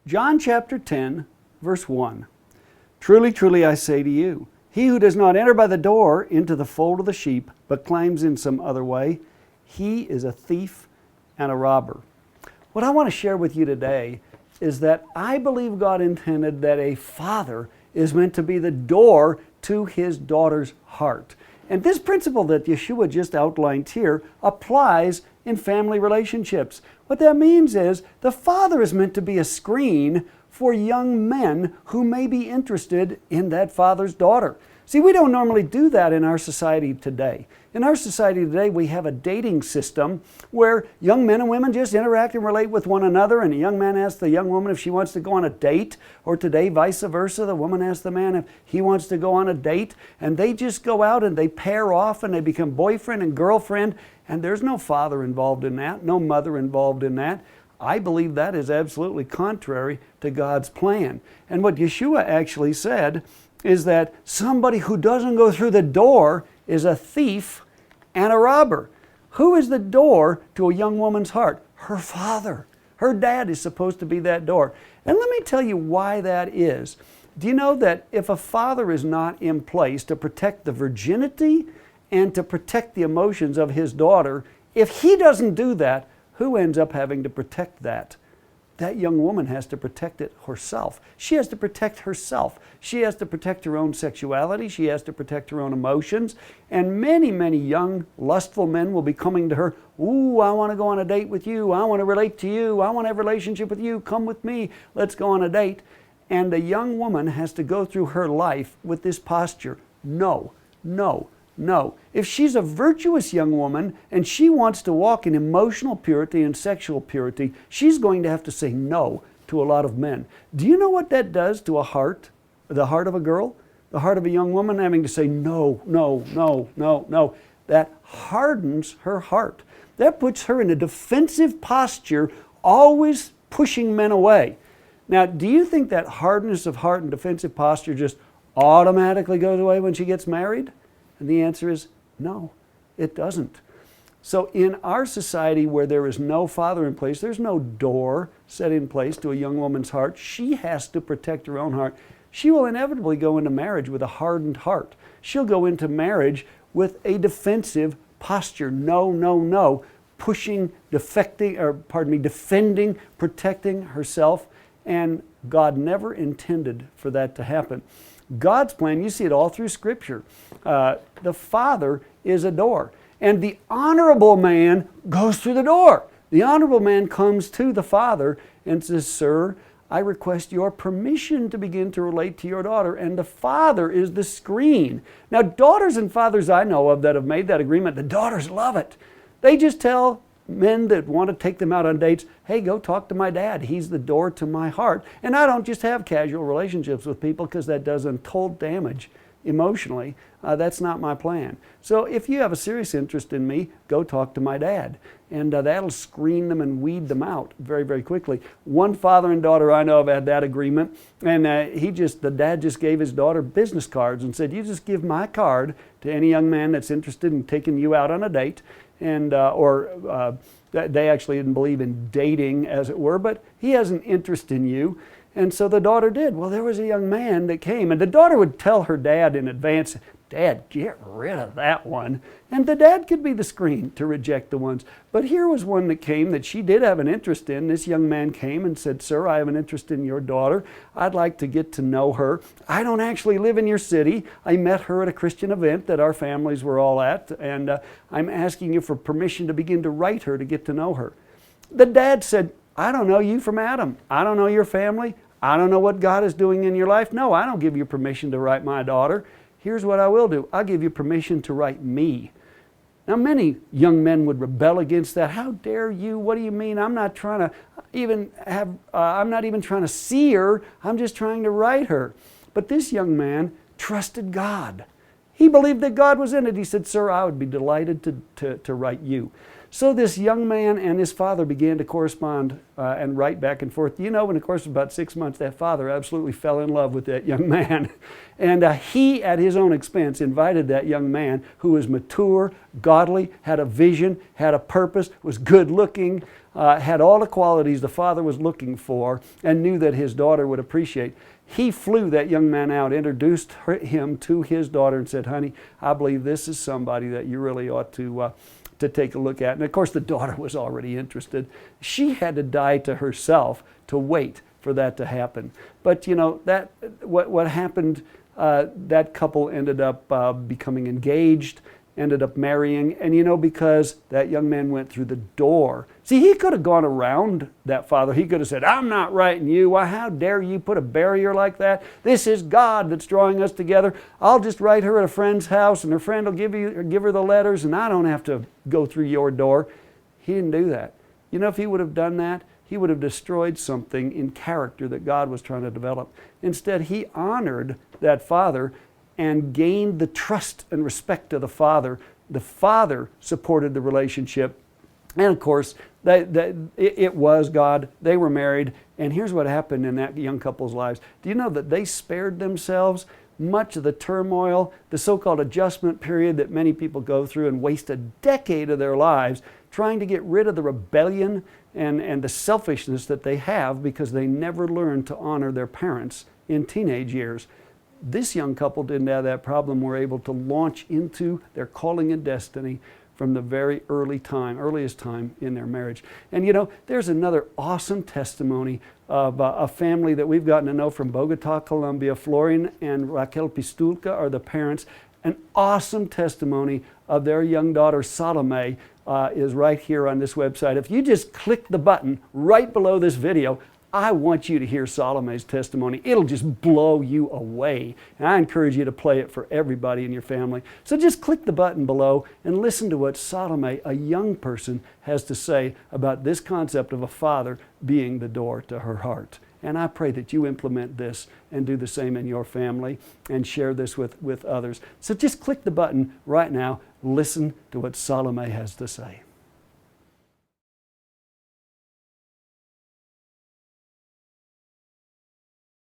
John chapter 10, verse 1. Truly, truly, I say to you, he who does not enter by the door into the fold of the sheep, but climbs in some other way, he is a thief and a robber. What I want to share with you today is that I believe God intended that a father is meant to be the door to his daughter's heart. And this principle that Yeshua just outlined here applies in family relationships. What that means is the father is meant to be a screen for young men who may be interested in that father's daughter. See, we don't normally do that in our society today. In our society today, we have a dating system where young men and women just interact and relate with one another, and a young man asks the young woman if she wants to go on a date, or today, vice versa, the woman asks the man if he wants to go on a date, and they just go out and they pair off and they become boyfriend and girlfriend, and there's no father involved in that, no mother involved in that. I believe that is absolutely contrary to God's plan. And what Yeshua actually said is that somebody who doesn't go through the door is a thief and a robber. Who is the door to a young woman's heart? Her father. Her dad is supposed to be that door. And let me tell you why that is. Do you know that if a father is not in place to protect the virginity and to protect the emotions of his daughter, if he doesn't do that, who ends up having to protect that? That young woman has to protect it herself. She has to protect herself. She has to protect her own sexuality. She has to protect her own emotions. And many, many young, lustful men will be coming to her, ooh, I want to go on a date with you. I want to relate to you. I want to have a relationship with you. Come with me. Let's go on a date. And a young woman has to go through her life with this posture. No, no, no. If she's a virtuous young woman and she wants to walk in emotional purity and sexual purity, she's going to have to say no to a lot of men. Do you know what that does to a heart, the heart of a girl, the heart of a young woman, having to say no, no, no, no, no? That hardens her heart. That puts her in a defensive posture, always pushing men away. Now, do you think that hardness of heart and defensive posture just automatically goes away when she gets married? And the answer is no, it doesn't. So in our society where there is no father in place, there's no door set in place to a young woman's heart. She has to protect her own heart. She will inevitably go into marriage with a hardened heart. She'll go into marriage with a defensive posture. No, no, no. Pushing, defending, protecting herself. And God never intended for that to happen. God's plan, you see it all through Scripture. The father is a door. And the honorable man goes through the door. The honorable man comes to the father and says, Sir, I request your permission to begin to relate to your daughter. And the father is the screen. Now, daughters and fathers I know of that have made that agreement, the daughters love it. They just tell men that want to take them out on dates, hey, go talk to my dad. He's the door to my heart. And I don't just have casual relationships with people because that does untold damage emotionally. That's not my plan. So if you have a serious interest in me, go talk to my dad. And that'll screen them and weed them out very, very quickly. One father and daughter I know of had that agreement. And the dad just gave his daughter business cards and said, you just give my card to any young man that's interested in taking you out on a date. And they actually didn't believe in dating, as it were, but he has an interest in you. And so the daughter did. Well, there was a young man that came, and the daughter would tell her dad in advance, Dad, get rid of that one. And the dad could be the screen to reject the ones. But here was one that came that she did have an interest in. This young man came and said, Sir, I have an interest in your daughter. I'd like to get to know her. I don't actually live in your city. I met her at a Christian event that our families were all at, and I'm asking you for permission to begin to write her to get to know her. The dad said, I don't know you from Adam. I don't know your family. I don't know what God is doing in your life. No, I don't give you permission to write my daughter. Here's what I will do. I'll give you permission to write me. Now, many young men would rebel against that. How dare you? What do you mean? I'm not even trying to see her. I'm just trying to write her. But this young man trusted God. He believed that God was in it. He said, Sir, I would be delighted to write you. So this young man and his father began to correspond and write back and forth. You know, in the course of about 6 months, that father absolutely fell in love with that young man. And he, at his own expense, invited that young man, who was mature, godly, had a vision, had a purpose, was good looking, had all the qualities the father was looking for, and knew that his daughter would appreciate. He flew that young man out, introduced him to his daughter, and said, honey, I believe this is somebody that you really ought to take a look at. And of course, the daughter was already interested. She had to die to herself to wait for that to happen. But you know, that what happened, that couple ended up becoming engaged, ended up marrying, and you know, because that young man went through the door. See, he could have gone around that father. He could have said, I'm not writing you. Why, how dare you put a barrier like that? This is God that's drawing us together. I'll just write her at a friend's house, and her friend will give her the letters, and I don't have to go through your door. He didn't do that. You know, if he would have done that, he would have destroyed something in character that God was trying to develop. Instead, he honored that father and gained the trust and respect of the father. The father supported the relationship. And of course, it was God. They were married. And here's what happened in that young couple's lives. Do you know that they spared themselves much of the turmoil, the so-called adjustment period that many people go through, and waste a decade of their lives trying to get rid of the rebellion and the selfishness that they have because they never learned to honor their parents in teenage years. This young couple didn't have that problem. Were able to launch into their calling and destiny from the very earliest time in their marriage. And you know, there's another awesome testimony of a family that we've gotten to know from Bogota, Colombia. Florian and Raquel Pistulka are the parents. An awesome testimony of their young daughter Salome is right here on this website. If you just click the button right below this video, I want you to hear Salome's testimony. It'll just blow you away. And I encourage you to play it for everybody in your family. So just click the button below and listen to what Salome, a young person, has to say about this concept of a father being the door to her heart. And I pray that you implement this and do the same in your family and share this with others. So just click the button right now. Listen to what Salome has to say.